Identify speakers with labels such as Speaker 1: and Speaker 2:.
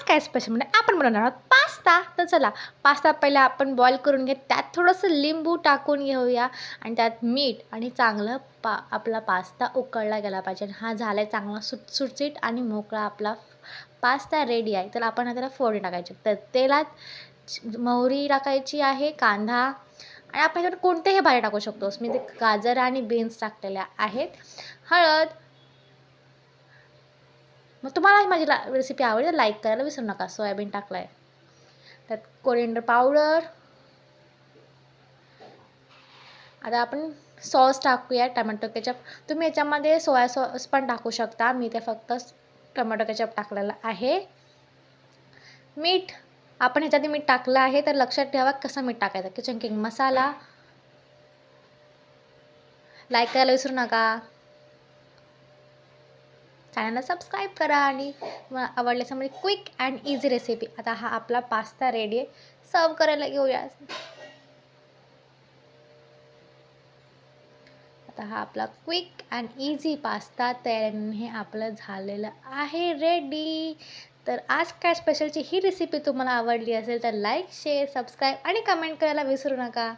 Speaker 1: काय स्पेशल म्हणजे आपण बनवणार आहोत पास्ता. तर चला पास्ता पहिला आपण बॉईल करून घेत, त्यात थोडंसं लिंबू टाकून घेऊया आणि त्यात मीठ आणि चांगलं आपला पास्ता उकळला गेला पाहिजे. हा झाला आहे चांगला सुटसुटीत आणि मोकळा आपला पास्ता रेडी आहे. तर आपण त्याला फोडणी टाकायची. तर तेलात मोहरी टाकायची आहे, कांदा आणि आपण ह्याच्यात कोणतेही भाज्या टाकू शकतोस. मी ते गाजर आणि बीन्स टाकलेल्या आहेत. हळद. मग तुम्हाला ही माझी रेसिपी आवडली तर लाईक करायला विसरू नका. सोयाबीन टाकलं आहे. त्यात कोरिएंडर पावडर. आता आपण सॉस टाकूया टोमॅटो केचप. तुम्ही याच्यामध्ये सोया सॉस पण टाकू शकता. मी ते फक्त टोमॅटो केचप टाकलेलं आहे. मीठ. आपण ह्याच्यात मीठ टाकलं आहे तर लक्षात ठेवा कसं मीठ टाकायचं. किचन किंग मसाला. लाईक करायला विसरू नका. चॅनलला सबस्क्राईब करा आणि आवडल्यास म्हणजे क्विक अँड इझी रेसिपी. आता हा आपला पास्ता रेडी आहे. सर्व करायला घेऊया. आता हा आपला क्विक अँड इझी पास्ता तयार हे आपलं झालेलं आहे रेडी. तर आज काय स्पेशलची ही रेसिपी तुम्हाला आवडली असेल तर लाईक, शेअर, सबस्क्राईब आणि कमेंट करायला विसरू नका.